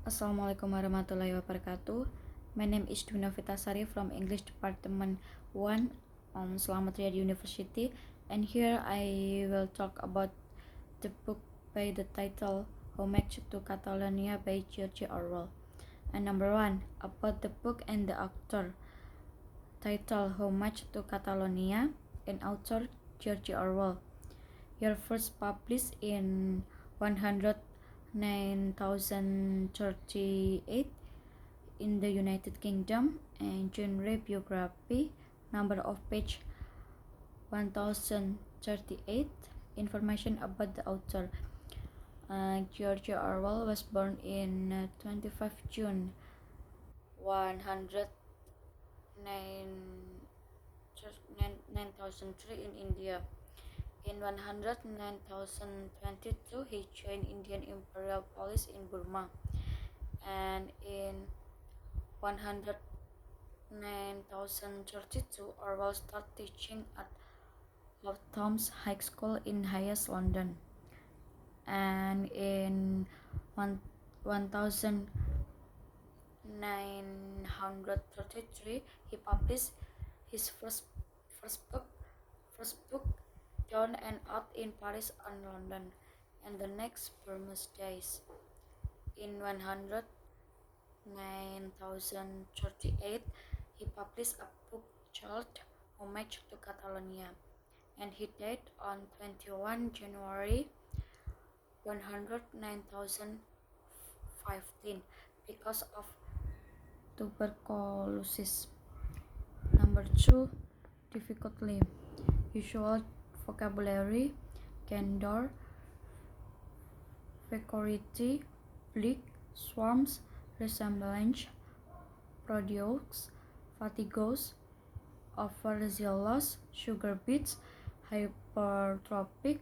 Assalamualaikum warahmatullahi wabarakatuh. My name is Dwi Novitasari from English Department 1 on Slamet University, and here I will talk about the book by the title Homeage to Catalonia by George Orwell. And number 1, about the book and the author. Title Homeage to Catalonia and author George Orwell. Here first published in 109,038 in the United Kingdom, and genre biography, number of page 1038. Information about the author. George Orwell was born in 25 June 109,003 in India. In 109,022, he joined Indian Imperial Police in Burma, and in 109,032, Orwell started teaching at Lotham's High School in Hayes, London, and in 1933, he published his first book, Down and Out in Paris and London, and the next Burmese Days. In 109,038, he published a book called Homeage to Catalonia, and he died on 21 January 109,015 because of tuberculosis. Number 2, difficulty. Usual vocabulary: candor, vacuity, bleak, swarms, resemblance, produce, fatigos, overzealous, sugar beets, hypertrophic,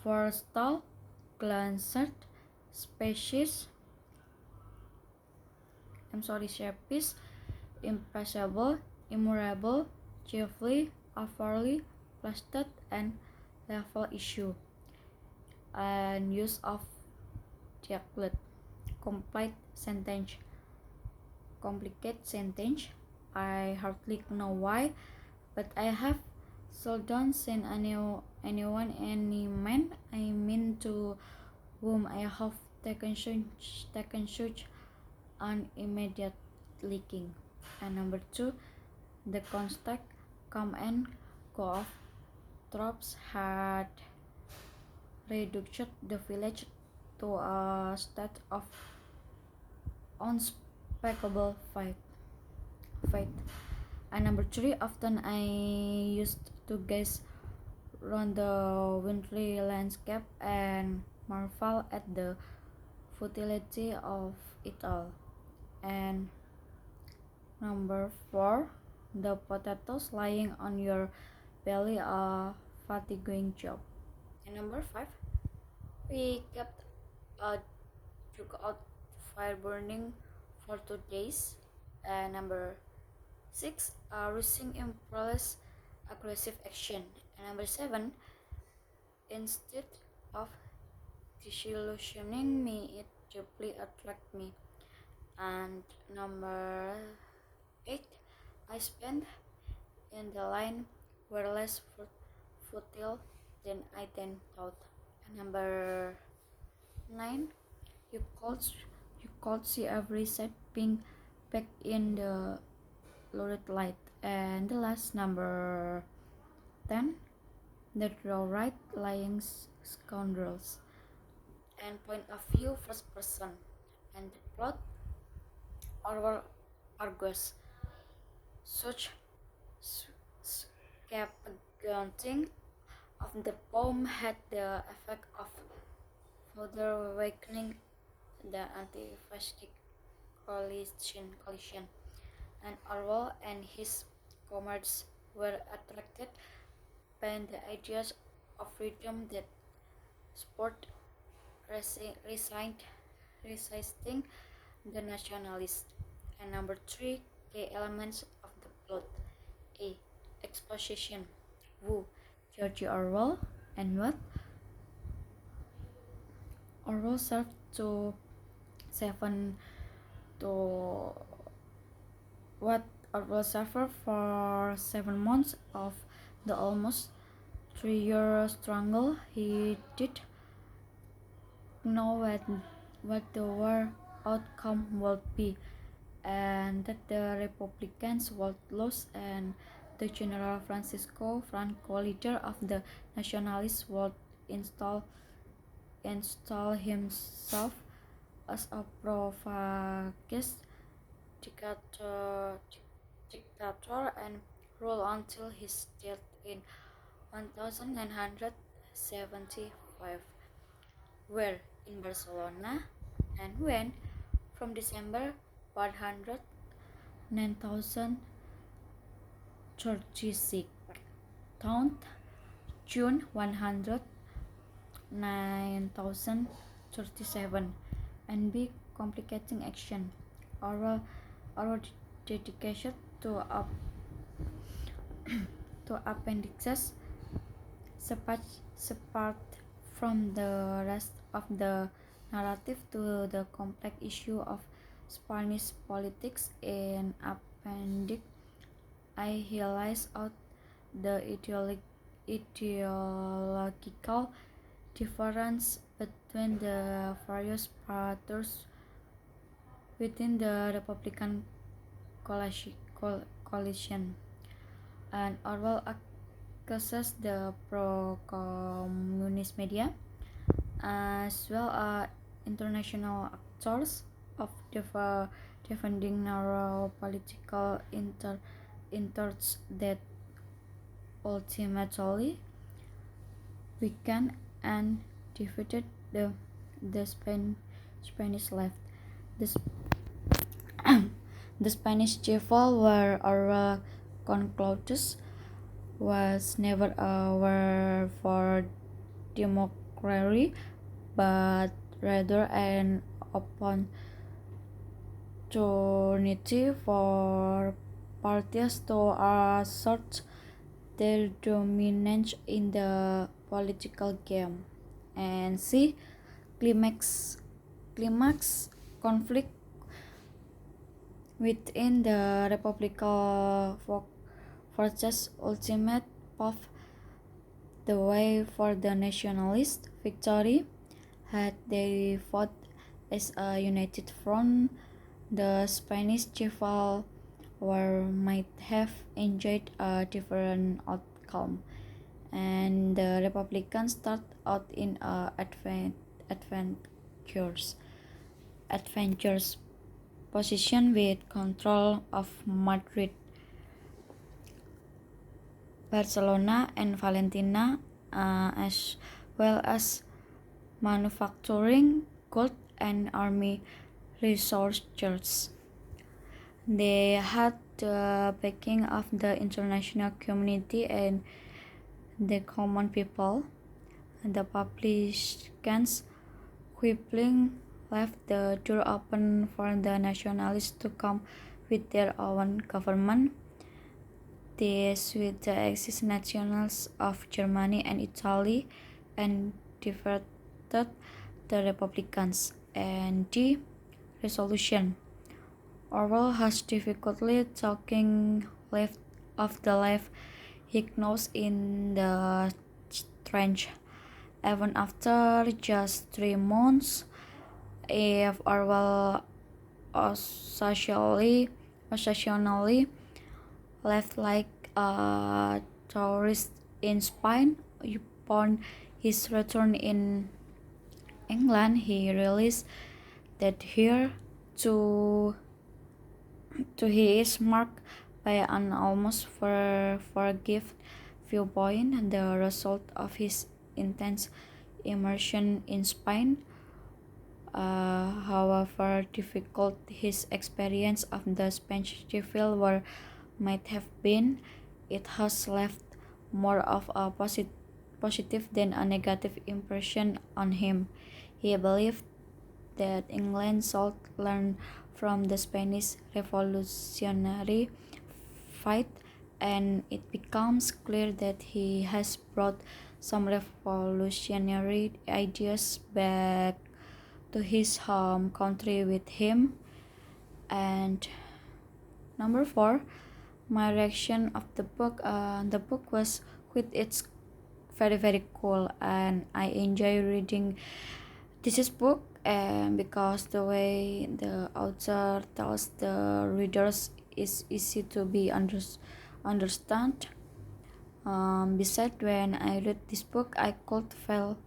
forestal, glanced, species, sheepish, impressible, immorable, chiefly, overly, plastered, and level issue. And use of dialect. Complicated sentence. I hardly know why, but I have seldom seen anyone, any man I mean to whom I have taken such an immediate liking. And number 2, the constant come and go of troops had reduced the village to a state of unspeakable fate. And number 3, often I used to gaze round the wintry landscape and marvel at the futility of it all. And number 4, the potatoes lying on your belly are fatiguing job. And number 5, we kept a dugout fire burning for 2 days. And number 6, rushing impulse aggressive action. And number 7, instead of disillusioning me, it deeply attracted me. And number 8, I spent in the line were less futile than I then thought. And number 9, you could see every side being packed in the lurid light. And the last, number 10, the right lying scoundrels. And point of view, first person. And the plot, Orwell argues such scapegoating of the poem had the effect of further awakening the anti-fascist coalition, and Orwell and his comrades were attracted by the ideas of freedom that spurred resisting the nationalists. And number 3, key elements of the plot. A. Exposition. Who? George Orwell. And what? Orwell served to 7 to what Orwell suffered for 7 months of the almost 3 year struggle. He did know what the war outcome would be, and that the Republicans would lose, and the General Francisco Franco, leader of the Nationalists, would install himself as a pro-fascist dictator, and rule until his death in 1975, where in Barcelona, and when from December 109,036 to June 109,037, and be complicating action. Our dedication to appendixes separate from the rest of the narrative to the complex issue of Spanish politics. In appendix, I highlight out the ideological difference between the various parties within the Republican coalition, and Orwell accuses the pro-communist media as well as international actors of defending narrow political interests that ultimately weakened and defeated the Spanish left. The Spanish Civil War, Orwell concludes, was never a war for democracy, but rather an opportunity for parties to assert their dominance in the political game. And see, climax conflict within the Republican forces ultimate paved the way for the nationalist victory. Had they fought as a united front, the Spanish Civil War might have enjoyed a different outcome, and the Republicans start out in a adventurous position with control of Madrid, Barcelona, and Valentina, as well as manufacturing, gold, and army resources. They had the backing of the international community and the common people. The publicans quickly left the door open for the nationalists to come with their own government. This with the existing nationals of Germany and Italy, and defeated the Republicans. And the resolution. Orwell has difficulty talking left of the life he knows in the trench. Even after just 3 months, if Orwell occasionally left like a tourist in Spain, upon his return in England, he realized that here too he is marked by an almost forgiving viewpoint, the result of his intense immersion in Spain. However difficult his experience of the Spanish Civil War might have been, it has left more of a positive than a negative impression on him. He believed that England should learn from the Spanish revolutionary fight, and it becomes clear that he has brought some revolutionary ideas back to his home country with him. And number 4, my reaction of the book. The book was with its very cool, and I enjoy reading this book, and because the way the author tells the readers is easy to be understand. Besides, when I read this book, I could feel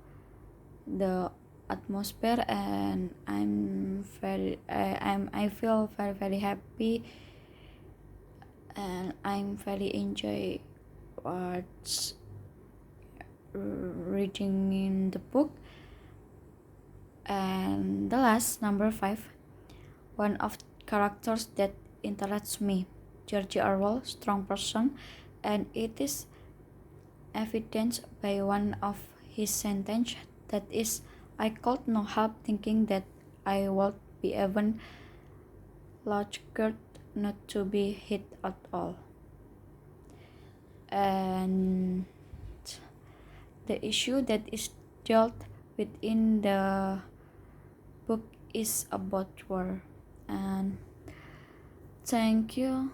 the atmosphere, and I feel very happy, and I'm very enjoy what's reading in the book. And the last, number 5, one of characters that interests me, George Orwell, strong person, and it is evidenced by one of his sentence, that is, I could not help thinking that I would be even luckier not to be hit at all. And the issue that is dealt with in the book is about war. And thank you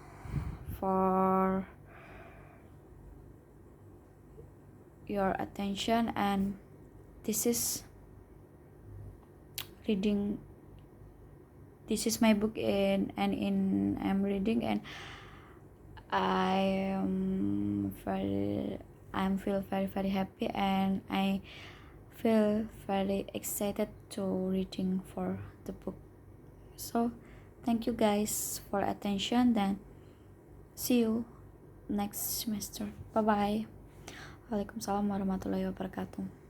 for your attention, and this is my book I'm reading, and I'm feel very happy, and I feel very excited to reading for the book. So thank you guys for attention, then see you next semester. Bye bye. Waalaikumsalam warahmatullahi wabarakatuh.